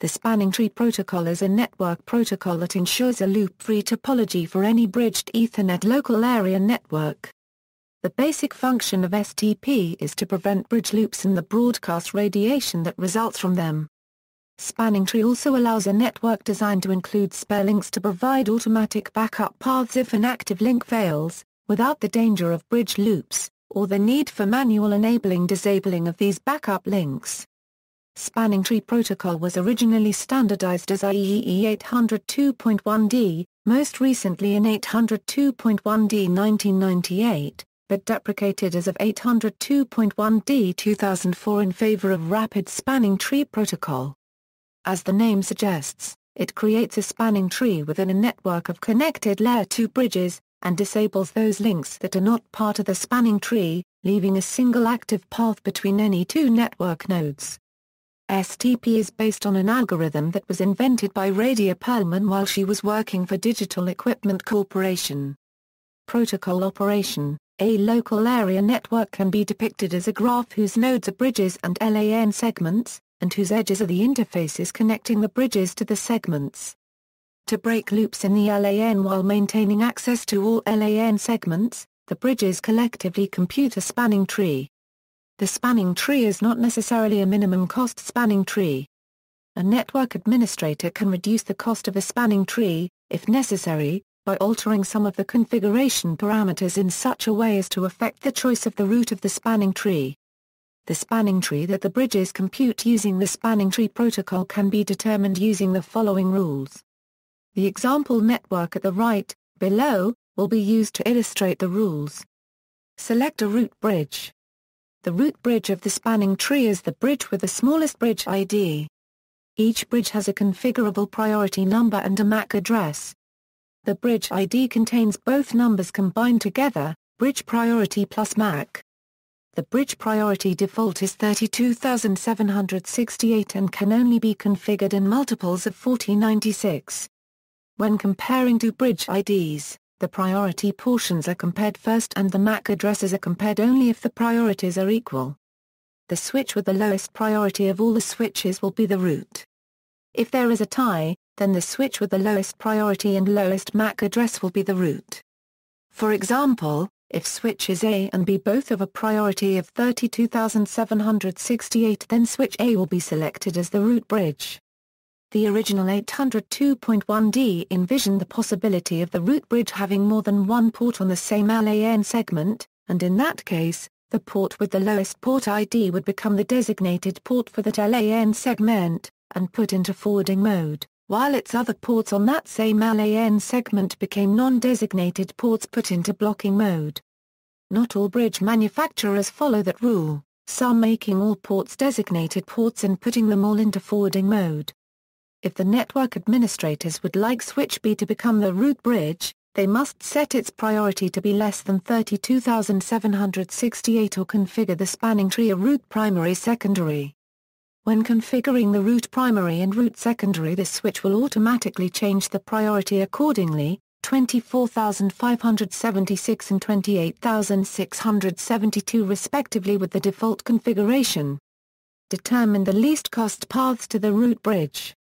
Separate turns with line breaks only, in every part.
The spanning tree protocol is a network protocol that ensures a loop-free topology for any bridged Ethernet local area network. The basic function of STP is to prevent bridge loops and the broadcast radiation that results from them. Spanning tree also allows a network design to include spare links to provide automatic backup paths if an active link fails, without the danger of bridge loops, or the need for manual disabling of these backup links. Spanning tree protocol was originally standardized as IEEE 802.1d, most recently in 802.1d 1998, but deprecated as of 802.1d 2004 in favor of rapid spanning tree protocol. As the name suggests, it creates a spanning tree within a network of connected Layer 2 bridges, and disables those links that are not part of the spanning tree, leaving a single active path between any two network nodes. STP is based on an algorithm that was invented by Radia Perlman while she was working for Digital Equipment Corporation. Protocol operation: a local area network can be depicted as a graph whose nodes are bridges and LAN segments, and whose edges are the interfaces connecting the bridges to the segments. To break loops in the LAN while maintaining access to all LAN segments, the bridges collectively compute a spanning tree. The spanning tree is not necessarily a minimum cost spanning tree. A network administrator can reduce the cost of a spanning tree, if necessary, by altering some of the configuration parameters in such a way as to affect the choice of the route of the spanning tree. The spanning tree that the bridges compute using the spanning tree protocol can be determined using the following rules. The example network at the right, below, will be used to illustrate the rules. Select a root bridge. The root bridge of the spanning tree is the bridge with the smallest bridge ID. Each bridge has a configurable priority number and a MAC address. The bridge ID contains both numbers combined together, bridge priority plus MAC. The bridge priority default is 32,768 and can only be configured in multiples of 4096. When comparing two bridge IDs, the priority portions are compared first and the MAC addresses are compared only if the priorities are equal. The switch with the lowest priority of all the switches will be the root. If there is a tie, then the switch with the lowest priority and lowest MAC address will be the root. For example, if switches A and B both have a priority of 32,768, then switch A will be selected as the root bridge. The original 802.1d envisioned the possibility of the root bridge having more than one port on the same LAN segment, and in that case, the port with the lowest port ID would become the designated port for that LAN segment, and put into forwarding mode, while its other ports on that same LAN segment became non-designated ports put into blocking mode. Not all bridge manufacturers follow that rule, some making all ports designated ports and putting them all into forwarding mode. If the network administrators would like switch B to become the root bridge, they must set its priority to be less than 32,768 or configure the spanning tree a root primary secondary. When configuring the root primary and root secondary, the switch will automatically change the priority accordingly, 24,576 and 28,672 respectively with the default configuration. Determine the least cost paths to the root bridge.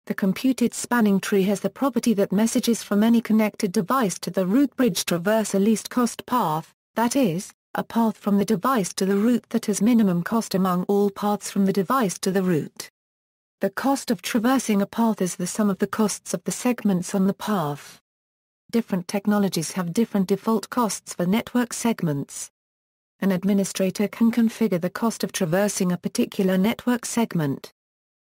The computed spanning tree has the property that messages from any connected device to the root bridge traverse a least cost path, that is, a path from the device to the root that has minimum cost among all paths from the device to the root. The cost of traversing a path is the sum of the costs of the segments on the path. Different technologies have different default costs for network segments. An administrator can configure the cost of traversing a particular network segment.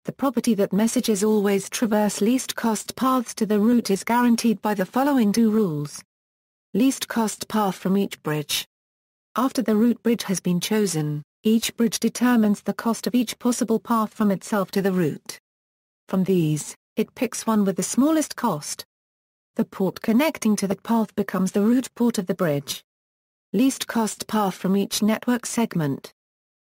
The property that messages always traverse least cost paths to the root is guaranteed by the following two rules. Least cost path from each bridge. After the root bridge has been chosen, each bridge determines the cost of each possible path from itself to the root. From these, it picks one with the smallest cost. The port connecting to that path becomes the root port of the bridge. Least cost path from each network segment.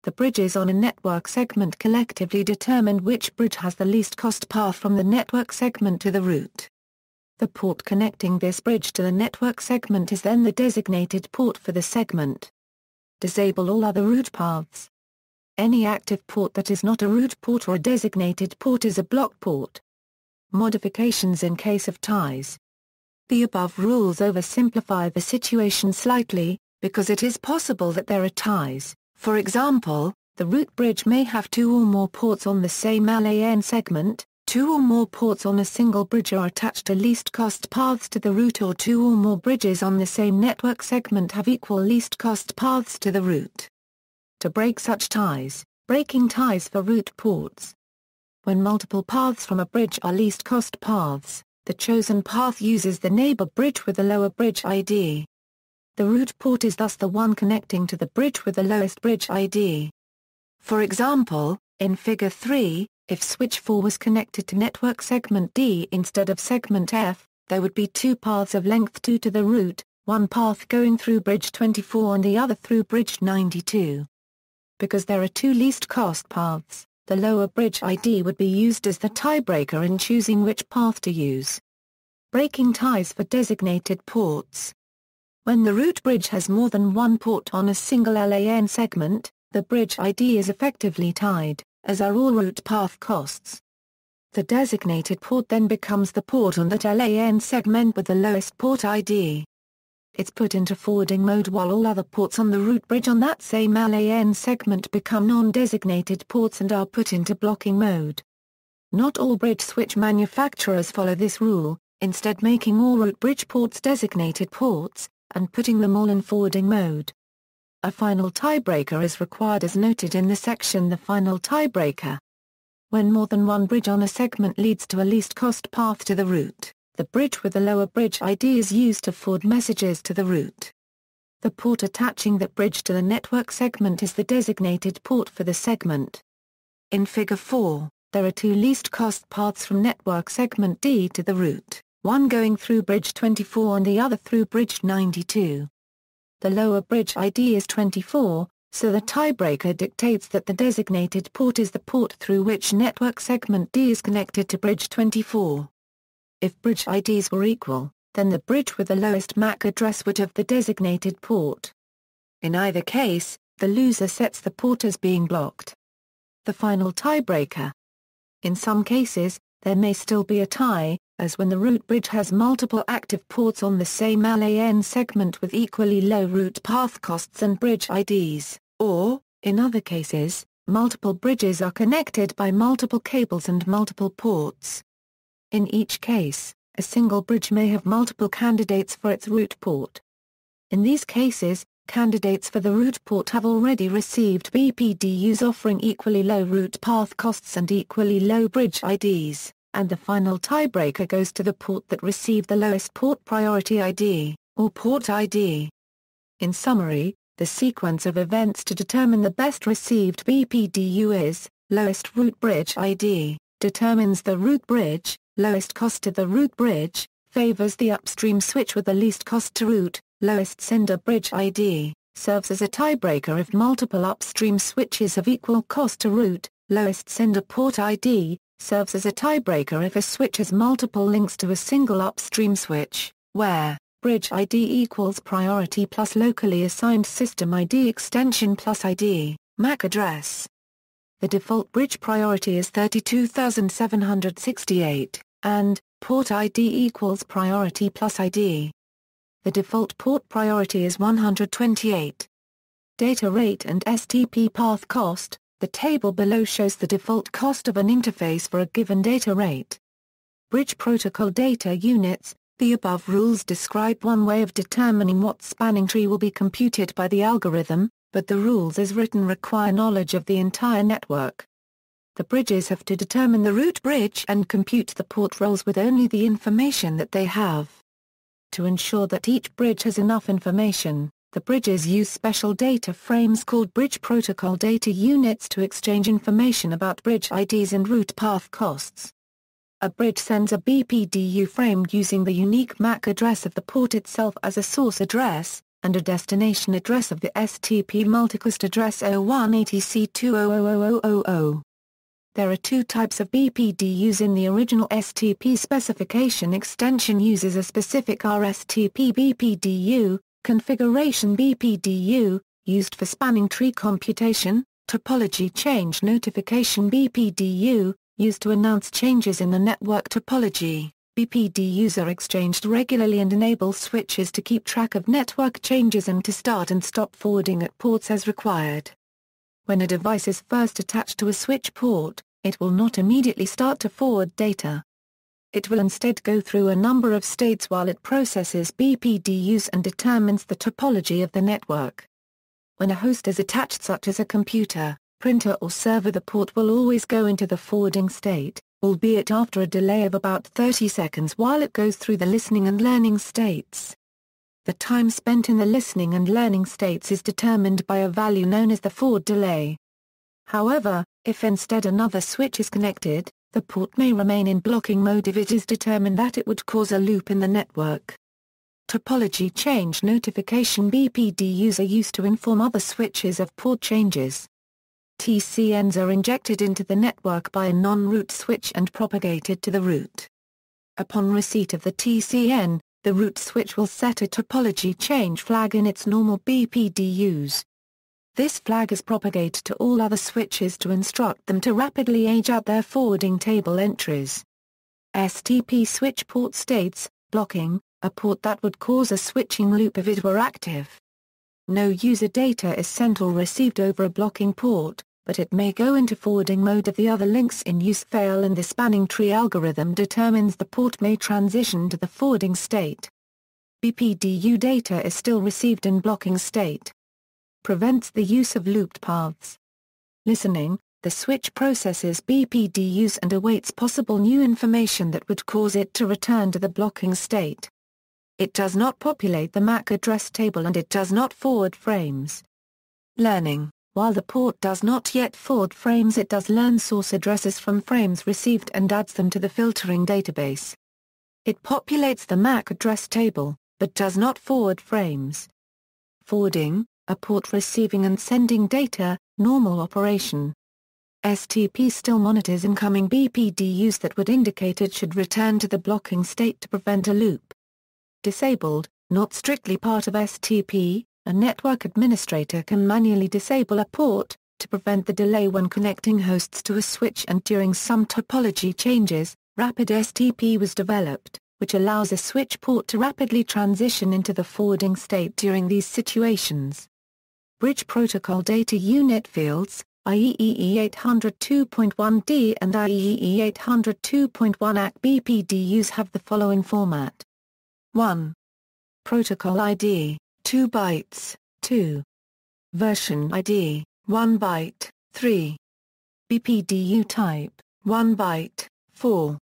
The bridges on a network segment collectively determine which bridge has the least cost path from the network segment to the root. The port connecting this bridge to the network segment is then the designated port for the segment. Disable all other root paths. Any active port that is not a root port or a designated port is a block port. Modifications in case of ties. The above rules oversimplify the situation slightly, because it is possible that there are ties. For example, the root bridge may have two or more ports on the same LAN segment, two or more ports on a single bridge are attached to least cost paths to the root, or two or more bridges on the same network segment have equal least cost paths to the root. To break such ties, breaking ties for root ports. When multiple paths from a bridge are least cost paths, the chosen path uses the neighbor bridge with the lower bridge ID. The root port is thus the one connecting to the bridge with the lowest bridge ID. For example, in Figure 3, if switch 4 was connected to network segment D instead of segment F, there would be two paths of length 2 to the root, one path going through bridge 24 and the other through bridge 92. Because there are two least cost paths, the lower bridge ID would be used as the tiebreaker in choosing which path to use. Breaking ties for designated ports. When the root bridge has more than one port on a single LAN segment, the bridge ID is effectively tied, as are all root path costs. The designated port then becomes the port on that LAN segment with the lowest port ID. It's put into forwarding mode while all other ports on the root bridge on that same LAN segment become non-designated ports and are put into blocking mode. Not all bridge switch manufacturers follow this rule, instead making all root bridge ports designated ports, and putting them all in forwarding mode. A final tiebreaker is required as noted in the section The Final Tiebreaker. When more than one bridge on a segment leads to a least cost path to the root, the bridge with the lower bridge ID is used to forward messages to the root. The port attaching that bridge to the network segment is the designated port for the segment. In Figure 4, there are two least cost paths from network segment D to the root, one going through bridge 24 and the other through bridge 92. The lower bridge ID is 24, so the tiebreaker dictates that the designated port is the port through which network segment D is connected to bridge 24. If bridge IDs were equal, then the bridge with the lowest MAC address would have the designated port. In either case, the loser sets the port as being blocked. The final tiebreaker. In some cases, there may still be a tie, as when the root bridge has multiple active ports on the same LAN segment with equally low root path costs and bridge IDs, or, in other cases, multiple bridges are connected by multiple cables and multiple ports. In each case, a single bridge may have multiple candidates for its root port. In these cases, candidates for the root port have already received BPDUs offering equally low root path costs and equally low bridge IDs, and the final tiebreaker goes to the port that received the lowest port priority ID, or port ID. In summary, the sequence of events to determine the best received BPDU is, lowest root bridge ID, determines the root bridge, lowest cost to the root bridge, favors the upstream switch with the least cost to root, lowest sender bridge ID, serves as a tiebreaker if multiple upstream switches have equal cost to root, lowest sender port ID, serves as a tiebreaker if a switch has multiple links to a single upstream switch, where bridge ID equals priority plus locally assigned system ID extension plus ID, MAC address. The default bridge priority is 32,768, and port ID equals priority plus ID. The default port priority is 128. Data rate and STP path cost. The table below shows the default cost of an interface for a given data rate. Bridge protocol data units. The above rules describe one way of determining what spanning tree will be computed by the algorithm, but the rules as written require knowledge of the entire network. The bridges have to determine the root bridge and compute the port roles with only the information that they have. To ensure that each bridge has enough information, the bridges use special data frames called bridge protocol data units to exchange information about bridge IDs and root path costs. A bridge sends a BPDU frame using the unique MAC address of the port itself as a source address, and a destination address of the STP multicast address 0180C200000. There are two types of BPDUs in the original STP specification. Extension uses a specific Rstp BPDU, configuration BPDU, used for spanning tree computation, Topology Change Notification BPDU, used to announce changes in the network topology. BPDUs are exchanged regularly and enable switches to keep track of network changes and to start and stop forwarding at ports as required. When a device is first attached to a switch port, it will not immediately start to forward data. It will instead go through a number of states while it processes BPDUs and determines the topology of the network. When a host is attached, such as a computer, printer or server, the port will always go into the forwarding state, albeit after a delay of about 30 seconds while it goes through the listening and learning states. The time spent in the listening and learning states is determined by a value known as the forward delay. However, if instead another switch is connected, the port may remain in blocking mode if it is determined that it would cause a loop in the network. Topology Change Notification BPDUs are used to inform other switches of port changes. TCNs are injected into the network by a non-root switch and propagated to the root. Upon receipt of the TCN, the root switch will set a topology change flag in its normal BPDUs. This flag is propagated to all other switches to instruct them to rapidly age out their forwarding table entries. STP switch port states, blocking, a port that would cause a switching loop if it were active. No user data is sent or received over a blocking port, but it may go into forwarding mode if the other links in use fail and the spanning tree algorithm determines the port may transition to the forwarding state. BPDU data is still received in blocking state. Prevents the use of looped paths. Listening, the switch processes BPDUs and awaits possible new information that would cause it to return to the blocking state. It does not populate the MAC address table and it does not forward frames. Learning, while the port does not yet forward frames, it does learn source addresses from frames received and adds them to the filtering database. It populates the MAC address table, but does not forward frames. Forwarding, a port receiving and sending data, normal operation. STP still monitors incoming BPDUs that would indicate it should return to the blocking state to prevent a loop. Disabled, not strictly part of STP, a network administrator can manually disable a port, to prevent the delay when connecting hosts to a switch, and during some topology changes, Rapid STP was developed, which allows a switch port to rapidly transition into the forwarding state during these situations. Bridge Protocol Data Unit Fields, IEEE 802.1d and IEEE 802.1 AC BPDUs have the following format. 1. Protocol ID, 2 bytes, 2. Version ID, 1 byte, 3. BPDU type, 1 byte, 4.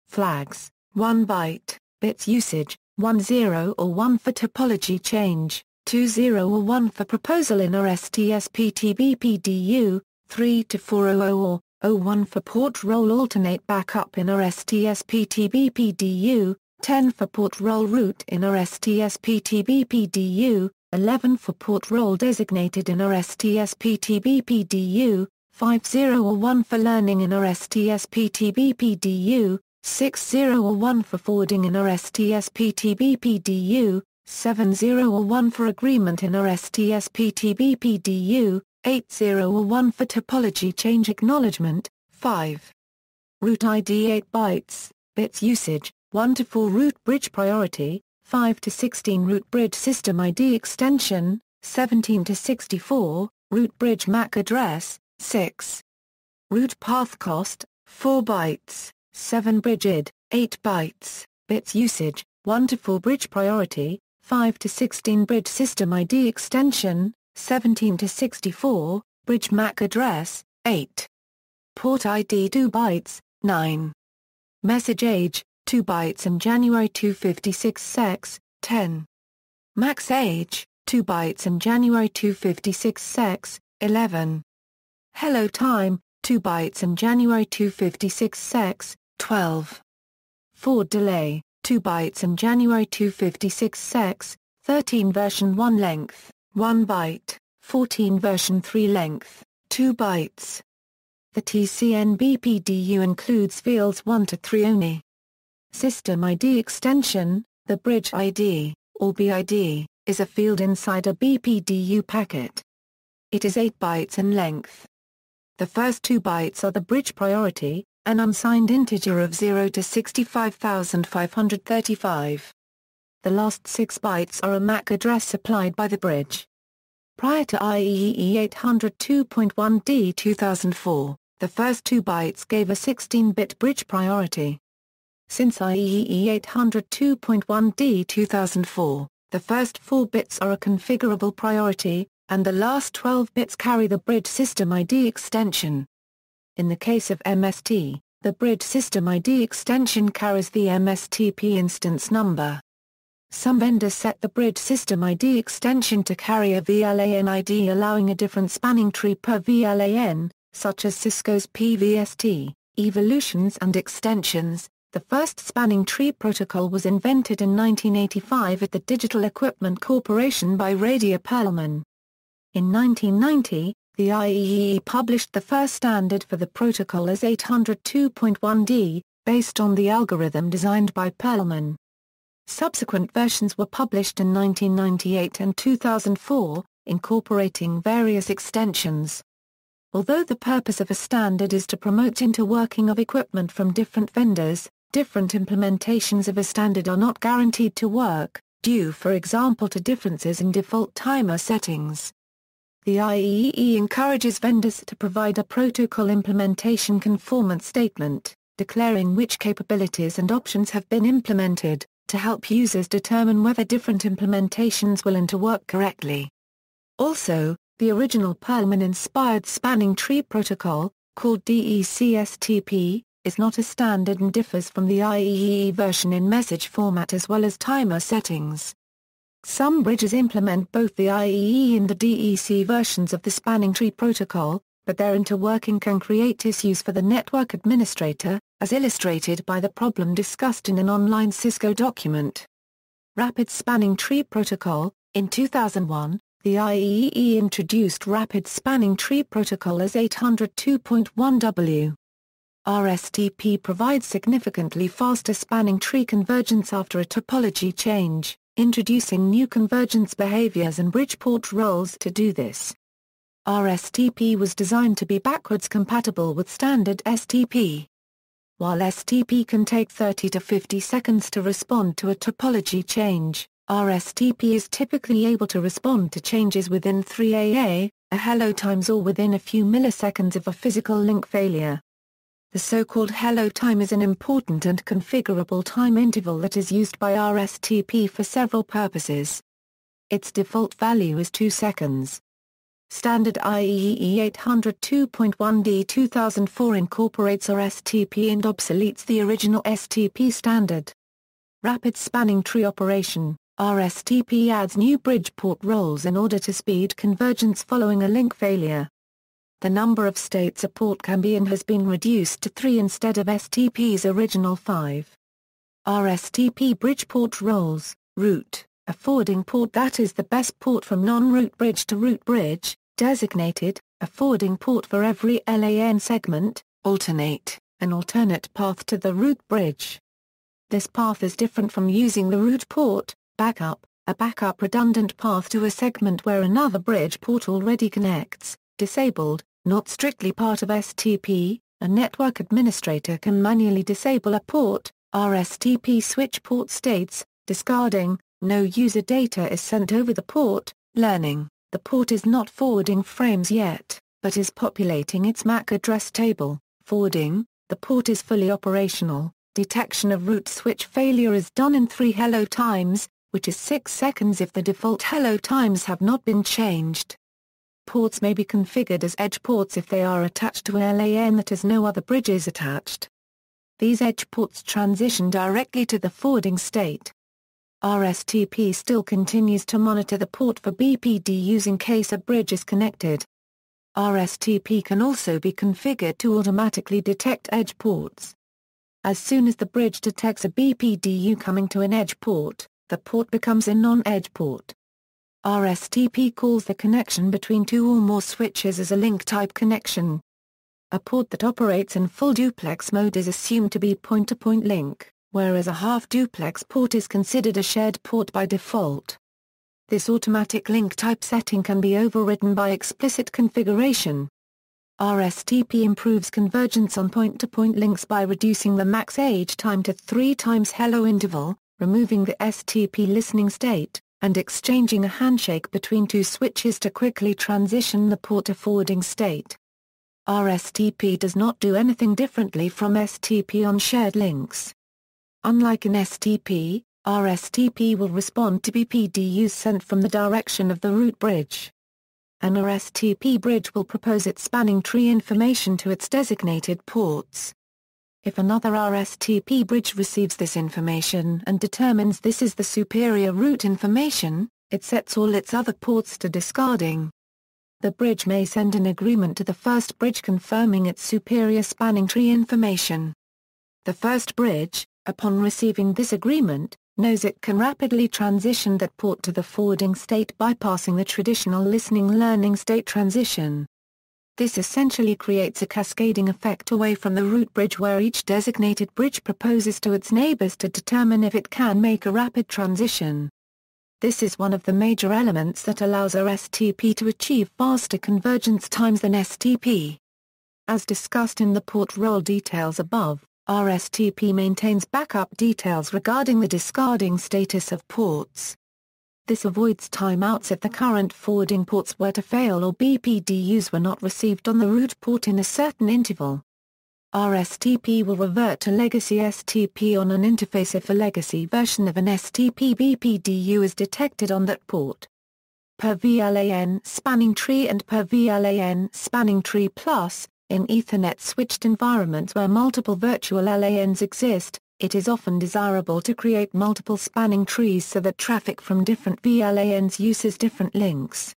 Flags, 1 byte, bits usage, 10 or 1 for topology change, 20 or 1 for proposal in RSTSPT BPDU, 3 to 400 or 01 for port roll alternate backup in RSTSPT BPDU, 10 for port roll route in RSTSPT BPDU, 11 for port roll designated in RSTSPT BPDU, 50 or 1 for learning in RSTSPT BPDU, 60 or 1 for forwarding in RSTSPT BPDU, 70 or 1 for agreement in RSTSPT BPDU, 80 or 1 for topology change acknowledgement, 5. Route ID 8 bytes, bits usage, 1 to 4 route bridge priority, 5 to 16 route bridge system ID extension, 17 to 64, route bridge MAC address, 6. Route path cost, 4 bytes, 7 bridge ID, 8 bytes, bits usage, 1 to 4 bridge priority, 5 to 16 bridge system ID extension, 17 to 64, bridge MAC address, 8. Port ID 2 bytes, 9. Message age, 2 bytes and January 256 secs, 10. Max age, 2 bytes and January 256 secs, 11. Hello time, 2 bytes and January 256 secs, 12. Forward delay, 2 bytes and January 256 secs, 13 version 1 length, 1 byte, 14 version 3 length, 2 bytes. The TCN BPDU includes fields 1 to 3 only. System ID extension, the bridge ID, or BID, is a field inside a BPDU packet. It is 8 bytes in length. The first 2 bytes are the bridge priority, an unsigned integer of 0 to 65,535. The last 6 bytes are a MAC address supplied by the bridge. Prior to IEEE 802.1d 2004, the first 2 bytes gave a 16-bit bridge priority. Since IEEE 802.1d 2004, the first 4 bits are a configurable priority, and the last 12 bits carry the bridge system ID extension. In the case of MST, the bridge system ID extension carries the MSTP instance number. Some vendors set the bridge system ID extension to carry a VLAN ID allowing a different spanning tree per VLAN, such as Cisco's PVST. Evolutions and extensions. The first spanning tree protocol was invented in 1985 at the Digital Equipment Corporation by Radia Perlman. In 1990, the IEEE published the first standard for the protocol as 802.1d, based on the algorithm designed by Perlman. Subsequent versions were published in 1998 and 2004, incorporating various extensions. Although the purpose of a standard is to promote interworking of equipment from different vendors, different implementations of a standard are not guaranteed to work, due for example to differences in default timer settings. The IEEE encourages vendors to provide a protocol implementation conformance statement, declaring which capabilities and options have been implemented, to help users determine whether different implementations will interwork correctly. Also, the original Perlman-inspired spanning tree protocol, called DECSTP, is not a standard and differs from the IEEE version in message format as well as timer settings. Some bridges implement both the IEEE and the DEC versions of the spanning tree protocol, but their interworking can create issues for the network administrator, as illustrated by the problem discussed in an online Cisco document. Rapid Spanning Tree Protocol. In 2001, the IEEE introduced Rapid Spanning Tree Protocol as 802.1w. Rstp provides significantly faster spanning tree convergence after a topology change, introducing new convergence behaviors and Bridgeport roles to do this. Rstp was designed to be backwards compatible with standard STP. While STP can take 30 to 50 seconds to respond to a topology change, Rstp is typically able to respond to changes within 3 AA, a hello times or within a few milliseconds of a physical link failure. The so-called hello time is an important and configurable time interval that is used by Rstp for several purposes. Its default value is 2 seconds. Standard IEEE 802.1d 2004 incorporates Rstp and obsoletes the original STP standard. Rapid Spanning Tree Operation. Rstp adds new Bridgeport roles in order to speed convergence following a link failure. The number of states a port can be in has been reduced to 3 instead of STP's original 5. Rstp Bridgeport roles. Route. A forwarding port that is the best port from non-route bridge to route bridge. Designated, a forwarding port for every LAN segment. Alternate, an alternate path to the route bridge. This path is different from using the route port. Backup, a backup redundant path to a segment where another bridge port already connects. Disabled, not strictly part of STP, a network administrator can manually disable a port. Rstp switch port states, discarding, no user data is sent over the port. Learning, the port is not forwarding frames yet, but is populating its MAC address table. Forwarding, the port is fully operational. Detection of route switch failure is done in 3 hello times, which is 6 seconds if the default hello times have not been changed. Ports may be configured as edge ports if they are attached to a LAN that has no other bridges attached. These edge ports transition directly to the forwarding state. Rstp still continues to monitor the port for BPDUs in case a bridge is connected. Rstp can also be configured to automatically detect edge ports. As soon as the bridge detects a BPDU coming to an edge port, the port becomes a non-edge port. Rstp calls the connection between 2 or more switches as a link-type connection. A port that operates in full duplex mode is assumed to be point-to-point link, whereas a half-duplex port is considered a shared port by default. This automatic link type setting can be overridden by explicit configuration. Rstp improves convergence on point-to-point links by reducing the max age time to 3 times hello interval, removing the STP listening state, and exchanging a handshake between two switches to quickly transition the port to forwarding state. Rstp does not do anything differently from STP on shared links. Unlike an STP, Rstp will respond to BPDUs sent from the direction of the root bridge. An Rstp bridge will propose its spanning tree information to its designated ports. If another Rstp bridge receives this information and determines this is the superior route information, it sets all its other ports to discarding. The bridge may send an agreement to the first bridge confirming its superior spanning tree information. The first bridge, upon receiving this agreement, knows it can rapidly transition that port to the forwarding state bypassing the traditional listening-learning state transition. This essentially creates a cascading effect away from the root bridge where each designated bridge proposes to its neighbors to determine if it can make a rapid transition. This is one of the major elements that allows Rstp to achieve faster convergence times than STP. As discussed in the port role details above, Rstp maintains backup details regarding the discarding status of ports. This avoids timeouts if the current forwarding ports were to fail or BPDUs were not received on the root port in a certain interval. Rstp will revert to legacy STP on an interface if a legacy version of an STP BPDU is detected on that port. Per VLAN spanning tree and per VLAN spanning tree plus, in Ethernet switched environments where multiple virtual LANs exist, it is often desirable to create multiple spanning trees so that traffic from different VLANs uses different links.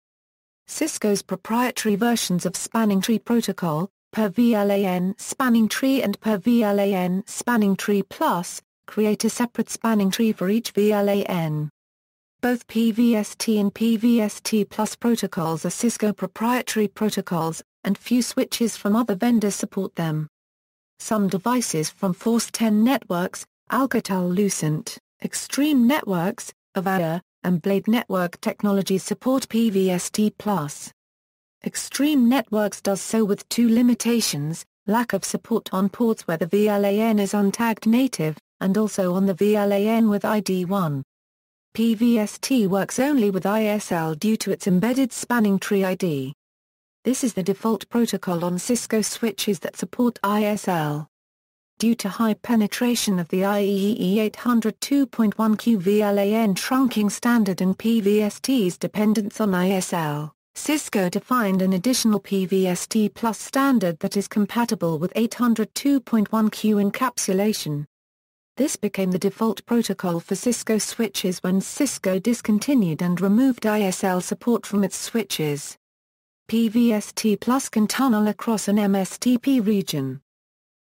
Cisco's proprietary versions of spanning tree protocol, per VLAN spanning tree and per VLAN spanning tree plus, create a separate spanning tree for each VLAN. Both PVST and PVST plus protocols are Cisco proprietary protocols, and few switches from other vendors support them. Some devices from Force 10 Networks, Alcatel-Lucent, Extreme Networks, Avaya, and Blade Network Technologies support PVST+. Extreme Networks does so with two limitations: lack of support on ports where the VLAN is untagged native, and also on the VLAN with ID1. PVST works only with ISL due to its embedded spanning tree ID. This is the default protocol on Cisco switches that support ISL. Due to high penetration of the IEEE 802.1q VLAN trunking standard and PVST's dependence on ISL, Cisco defined an additional PVST Plus standard that is compatible with 802.1q encapsulation. This became the default protocol for Cisco switches when Cisco discontinued and removed ISL support from its switches. PVST Plus can tunnel across an MSTP region.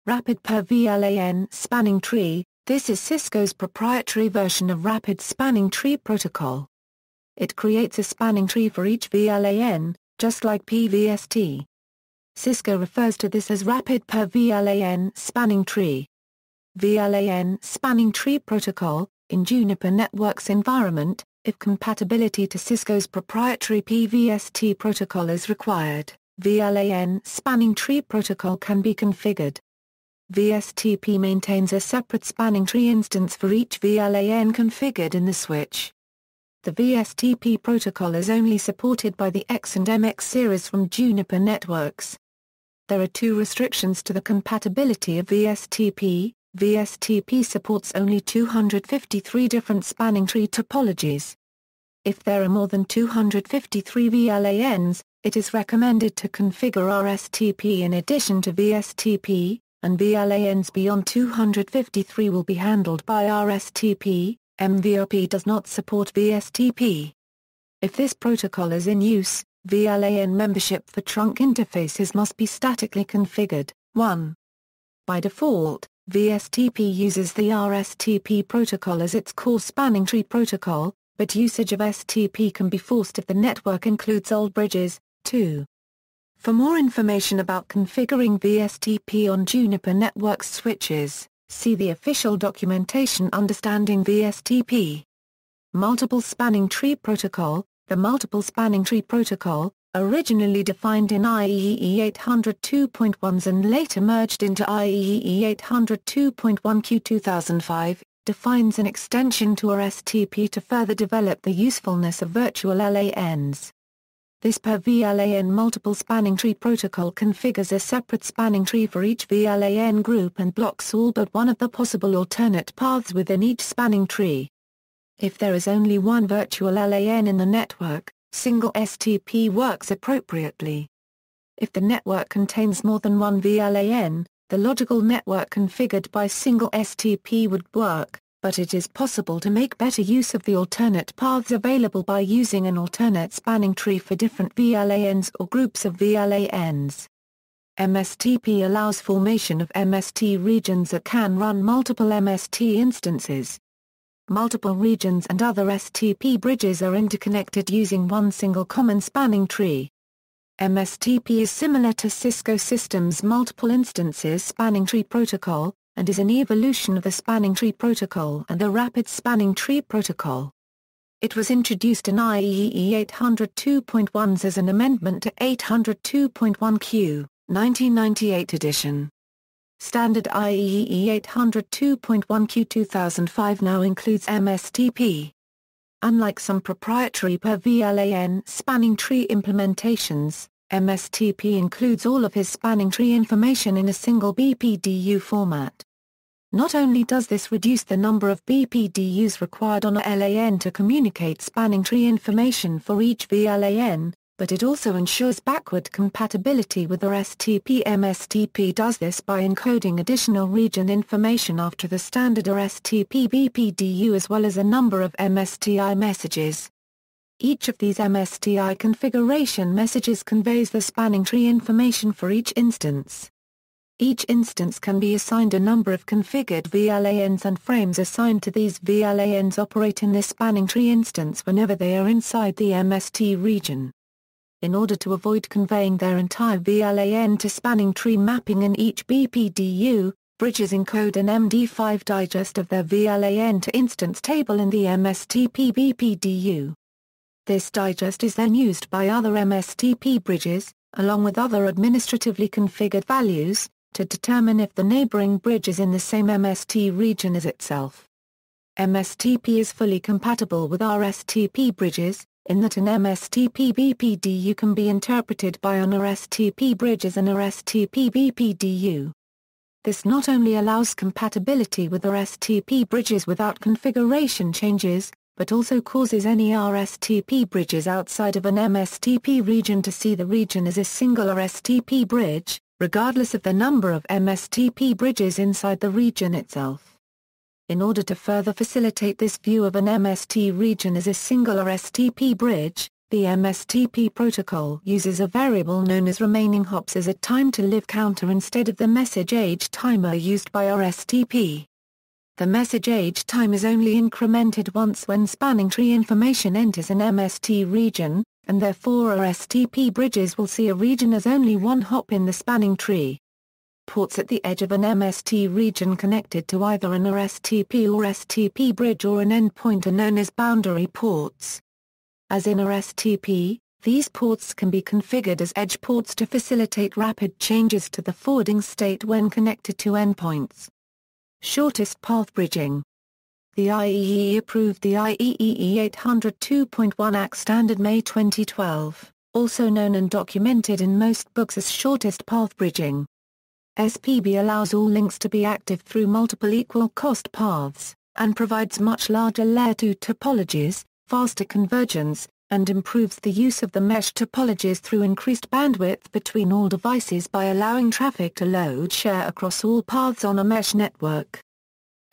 Rapid per VLAN spanning tree, this is Cisco's proprietary version of Rapid Spanning Tree Protocol. It creates a spanning tree for each VLAN, just like PVST. Cisco refers to this as Rapid per VLAN spanning tree. VLAN spanning tree protocol, in Juniper Networks environment, if compatibility to Cisco's proprietary PVST protocol is required, VLAN spanning tree protocol can be configured. VSTP maintains a separate spanning tree instance for each VLAN configured in the switch. The VSTP protocol is only supported by the X and MX series from Juniper Networks. There are two restrictions to the compatibility of VSTP. VSTP supports only 253 different spanning tree topologies. If there are more than 253 VLANs, it is recommended to configure Rstp in addition to VSTP, and VLANs beyond 253 will be handled by Rstp. MVRP does not support VSTP. If this protocol is in use, VLAN membership for trunk interfaces must be statically configured. 1. By default, VSTP uses the Rstp protocol as its core spanning tree protocol, but usage of STP can be forced if the network includes old bridges. 2. For more information about configuring VSTP on Juniper Networks switches, see the official documentation Understanding VSTP. Multiple spanning tree protocol. The multiple spanning tree protocol, originally defined in IEEE 802.1 and later merged into IEEE 802.1 Q 2005, defines an extension to Rstp to further develop the usefulness of virtual LANs. This per VLAN multiple spanning tree protocol configures a separate spanning tree for each VLAN group and blocks all but one of the possible alternate paths within each spanning tree. If there is only one virtual LAN in the network, single STP works appropriately. If the network contains more than one VLAN, the logical network configured by single STP would work, but it is possible to make better use of the alternate paths available by using an alternate spanning tree for different VLANs or groups of VLANs. MSTP allows formation of MST regions that can run multiple MST instances. Multiple regions and other STP bridges are interconnected using one single common spanning tree. MSTP is similar to Cisco Systems' multiple instances spanning tree protocol, and is an evolution of the spanning tree protocol and the rapid spanning tree protocol. It was introduced in IEEE 802.1 as an amendment to 802.1Q, 1998 edition. Standard IEEE 802.1Q 2005 now includes MSTP. Unlike some proprietary per VLAN spanning tree implementations, MSTP includes all of his spanning tree information in a single BPDU format. Not only does this reduce the number of BPDUs required on a LAN to communicate spanning tree information for each VLAN, but it also ensures backward compatibility with Rstp. MSTP does this by encoding additional region information after the standard Rstp BPDU as well as a number of MSTI messages. Each of these MSTI configuration messages conveys the spanning tree information for each instance. Each instance can be assigned a number of configured VLANs, and frames assigned to these VLANs operate in this spanning tree instance whenever they are inside the MST region. In order to avoid conveying their entire VLAN to spanning tree mapping in each BPDU, bridges encode an MD5 digest of their VLAN to instance table in the MSTP BPDU. This digest is then used by other MSTP bridges, along with other administratively configured values, to determine if the neighboring bridge is in the same MST region as itself. MSTP is fully compatible with Rstp bridges, in that an MSTP BPDU can be interpreted by an Rstp bridge as an Rstp BPDU. This not only allows compatibility with Rstp bridges without configuration changes, but also causes any Rstp bridges outside of an MSTP region to see the region as a single Rstp bridge, regardless of the number of MSTP bridges inside the region itself. In order to further facilitate this view of an MST region as a single Rstp bridge, the MSTP protocol uses a variable known as remaining hops as a time-to-live counter instead of the message age timer used by Rstp. The message age time is only incremented once when spanning tree information enters an MST region, and therefore Rstp bridges will see a region as only one hop in the spanning tree. Ports at the edge of an MST region connected to either an Rstp or STP bridge or an endpoint are known as boundary ports. As in Rstp, these ports can be configured as edge ports to facilitate rapid changes to the forwarding state when connected to endpoints. Shortest path bridging. The IEEE approved the IEEE 802.1 ACK standard May 2012, also known and documented in most books as shortest path bridging. SPB allows all links to be active through multiple equal-cost paths, and provides much larger Layer 2 topologies, faster convergence, and improves the use of the mesh topologies through increased bandwidth between all devices by allowing traffic to load share across all paths on a mesh network.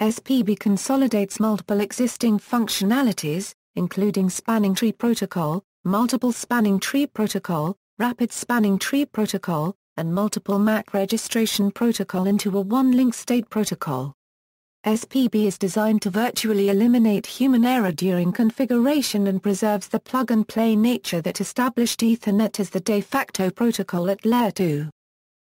SPB consolidates multiple existing functionalities, including spanning tree protocol, multiple spanning tree protocol, rapid spanning tree protocol, and multiple MAC registration protocol into a one-link state protocol. SPB is designed to virtually eliminate human error during configuration and preserves the plug-and-play nature that established Ethernet as the de facto protocol at Layer 2.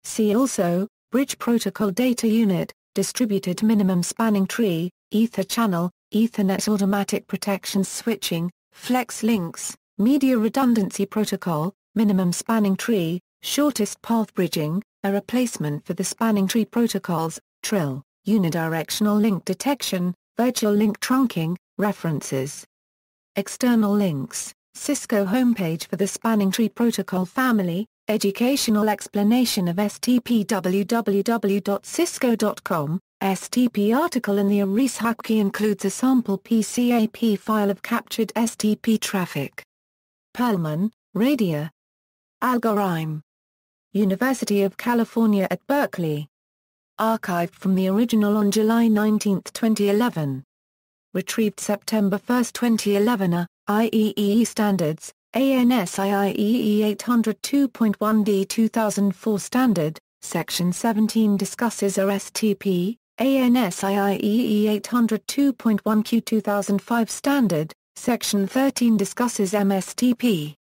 See also, Bridge Protocol Data Unit, Distributed Minimum Spanning Tree, Ether Channel, Ethernet automatic protection switching, flex links, media redundancy protocol, minimum spanning tree, shortest path bridging, a replacement for the spanning tree protocols, trill, unidirectional link detection, virtual link trunking, references. External links, Cisco homepage for the spanning tree protocol family, educational explanation of STP www.cisco.com, STP article in the Rstp includes a sample PCAP file of captured STP traffic. Perlman, Radia. Algorithm. University of California at Berkeley. Archived from the original on July 19, 2011. Retrieved September 1, 2011. IEEE Standards, ANSI IEEE 802.1d 2004 Standard, Section 17 discusses Rstp, ANSI IEEE 802.1q 2005 Standard, Section 13 discusses MSTP.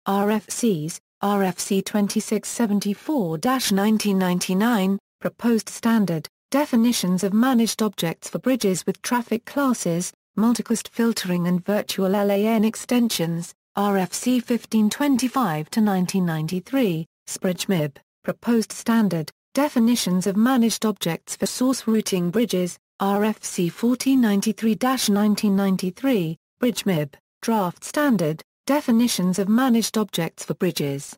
RFCs, RFC 2674-1999, Proposed Standard, Definitions of Managed Objects for Bridges with Traffic Classes, Multicast Filtering and Virtual LAN Extensions, RFC 1525-1993, SPRIGMIB, Proposed Standard, Definitions of Managed Objects for Source Routing Bridges, RFC 1493-1993, BridgeMIB, Draft Standard, Definitions of Managed Objects for Bridges.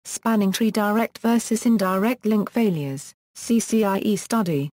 Spanning Tree Direct versus Indirect Link Failures, CCIE Study.